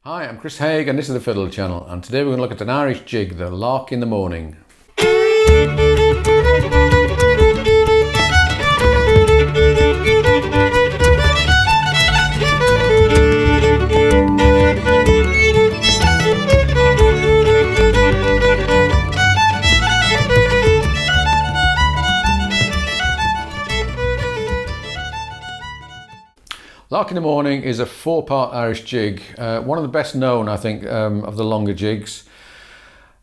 Hi, I'm Chris Haigh and this is the Fiddle channel, and today we're going to look at an Irish jig, the Lark in the Morning. Lark in the Morning is a 4-part Irish jig, one of the best known, I think, of the longer jigs.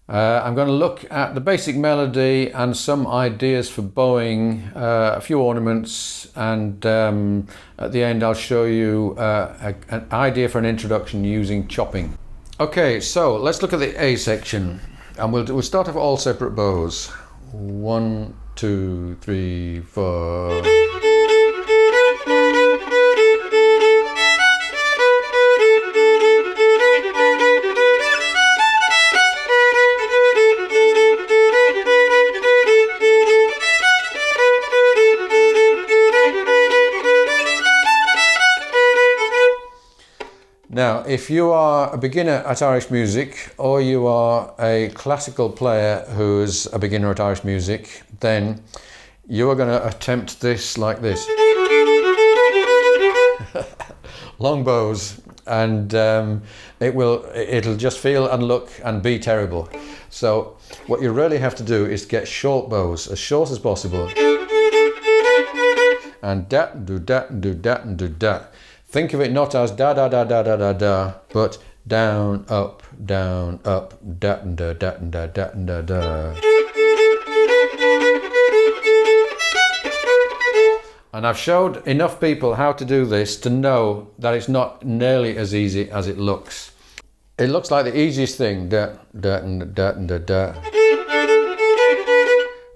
I'm going to look at the basic melody and some ideas for bowing, a few ornaments, and at the end I'll show you an idea for an introduction using chopping. Okay, so let's look at the A section, and we'll start off all separate bows. 1, 2, 3, 4. Now, if you are a beginner at Irish music, or you are a classical player who's a beginner at Irish music, then you are going to attempt this like this. Long bows, and it'll just feel and look and be terrible. So what you really have to do is get short bows, as short as possible. And dat, and do dat, and do dat, and do dat. Think of it not as da da da da da da da, but down, up, da da da da da da da. And I've showed enough people how to do this to know that it's not nearly as easy as it looks. It looks like the easiest thing, da da da da da.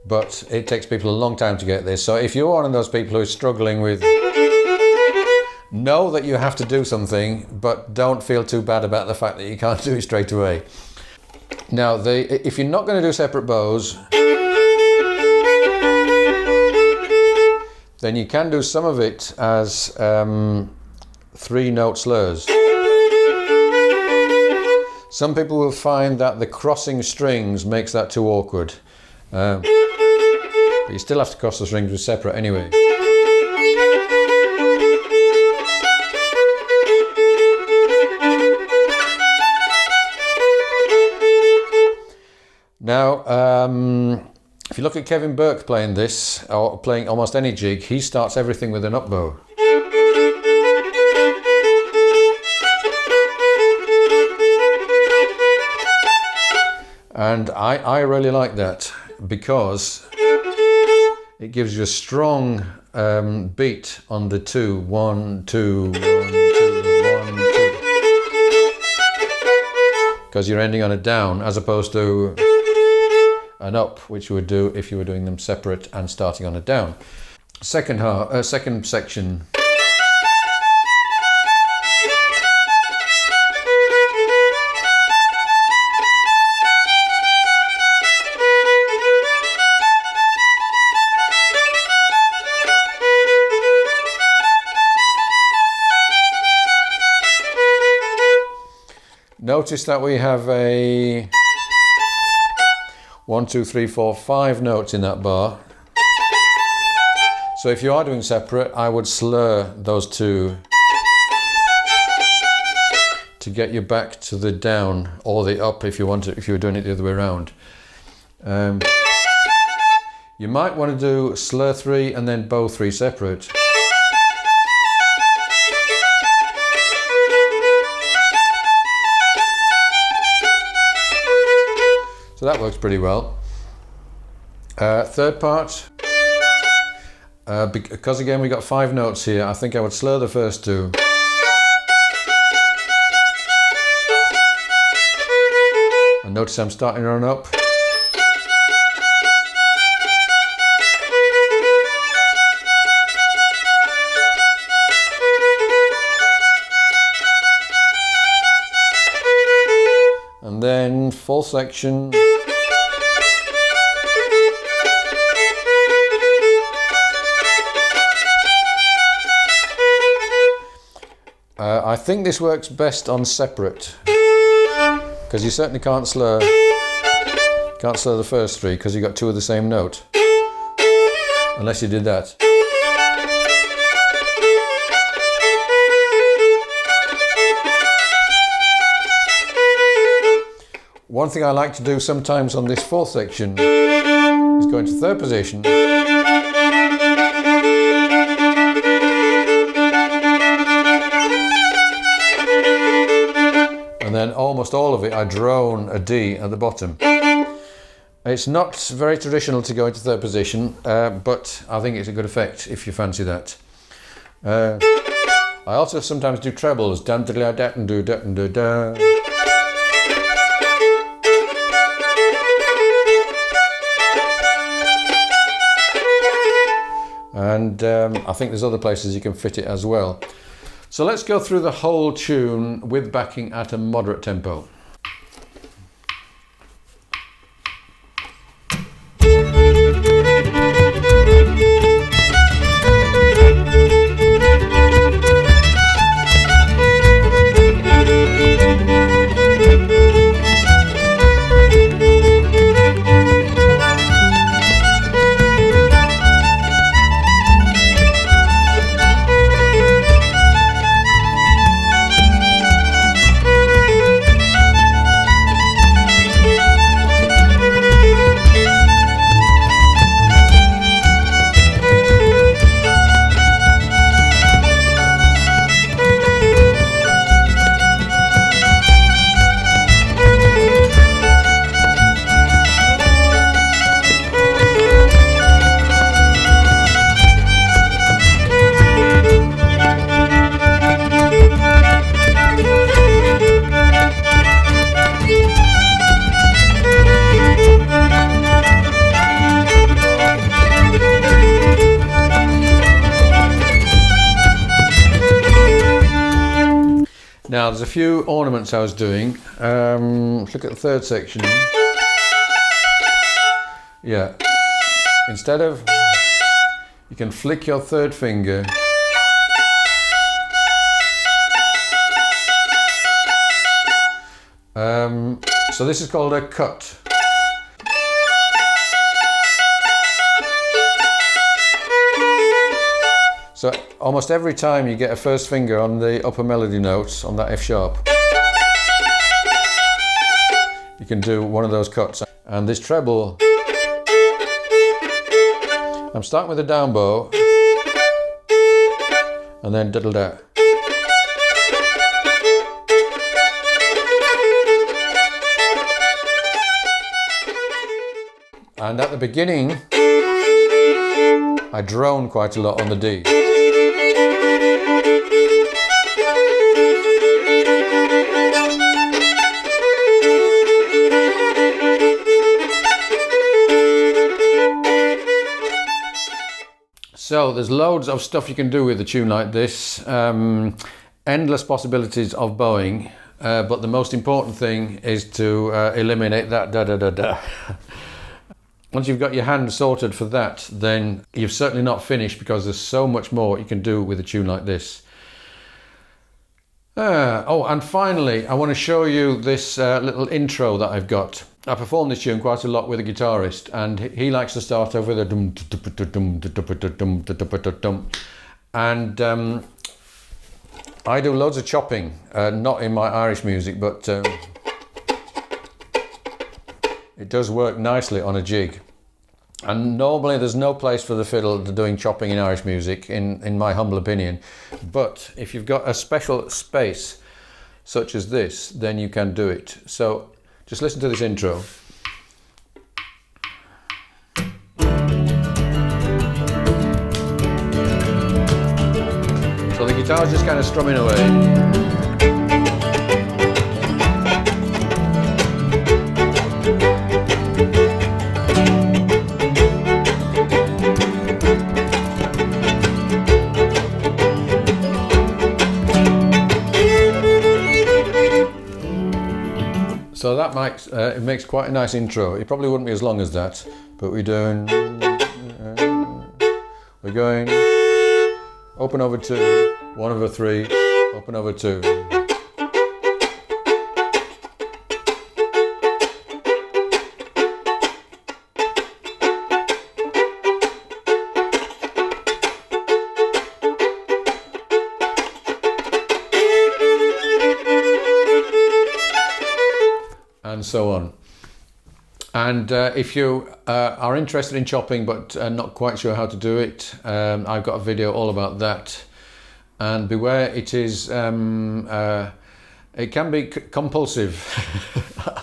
But it takes people a long time to get this. So if you're one of those people who's struggling with, know that you have to do something, but don't feel too bad about the fact that you can't do it straight away. Now, if you're not going to do separate bows, then you can do some of it as 3-note slurs. Some people will find that the crossing strings makes that too awkward. But you still have to cross the strings with separate anyway. Now, if you look at Kevin Burke playing this, or playing almost any jig, he starts everything with an up bow. And I really like that, because it gives you a strong beat on the 2, 1, 2, 1, 2, 1, 2. Because you're ending on a down as opposed to an up, which you would do if you were doing them separate and starting on a down. Second section. Notice that we have a 1, 2, 3, 4, 5 notes in that bar. So if you are doing separate, I would slur those 2 to get you back to the down or the up if you want it, if you were doing it the other way around. You might want to do slur 3 and then bow 3 separate. So that works pretty well. Third part, because again we got 5 notes here, I think I would slur the first 2. And notice I'm starting on up. And then full section. think this works best on separate, because you certainly can't slur the first three because you got two of the same note, unless you did that. One thing I like to do sometimes on this fourth section is go into third position and then almost all of it I drone a D at the bottom. It's not very traditional to go into third position, but I think it's a good effect if you fancy that. I also sometimes do trebles, dan da da da da da da da. And I think there's other places you can fit it as well. So let's go through the whole tune with backing at a moderate tempo. Now there's a few ornaments I was doing. Look at the third section. Yeah. Instead of, you can flick your third finger so this is called a cut. So almost every time you get a first finger on the upper melody notes on that F sharp, you can do one of those cuts. And this treble, I'm starting with a down bow and then diddle da. And at the beginning, I drone quite a lot on the D. So there's loads of stuff you can do with a tune like this, endless possibilities of bowing, but the most important thing is to eliminate that da da da da. Once you've got your hand sorted for that, then you've certainly not finished, because there's so much more you can do with a tune like this. Oh, and finally, I want to show you this little intro that I've got. I perform this tune quite a lot with a guitarist, and he likes to start off with a dum dum dum dum dum, and I do loads of chopping, not in my Irish music, but it does work nicely on a jig. And normally there's no place for the fiddle to doing chopping in Irish music, in my humble opinion. But if you've got a special space such as this, then you can do it. So just listen to this intro. So the guitar's just kind of strumming away. So that makes it makes quite a nice intro. It probably wouldn't be as long as that, but we're going open over 2, 1 over 3, Up and over 2. And so on. And if you are interested in chopping but not quite sure how to do it, I've got a video all about that. And beware, it is it can be compulsive.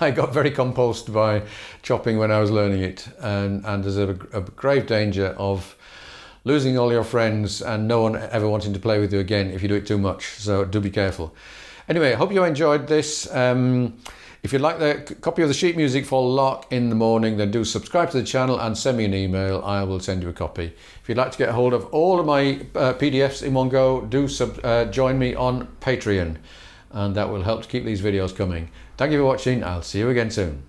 I got very compulsed by chopping when I was learning it, and there's a grave danger of losing all your friends and no one ever wanting to play with you again if you do it too much. So do be careful. Anyway, I hope you enjoyed this. If you'd like the copy of the sheet music for Lark in the Morning, then do subscribe to the channel and send me an email. I will send you a copy. If you'd like to get a hold of all of my PDFs in one go, do join me on Patreon, and that will help to keep these videos coming. Thank you for watching. I'll see you again soon.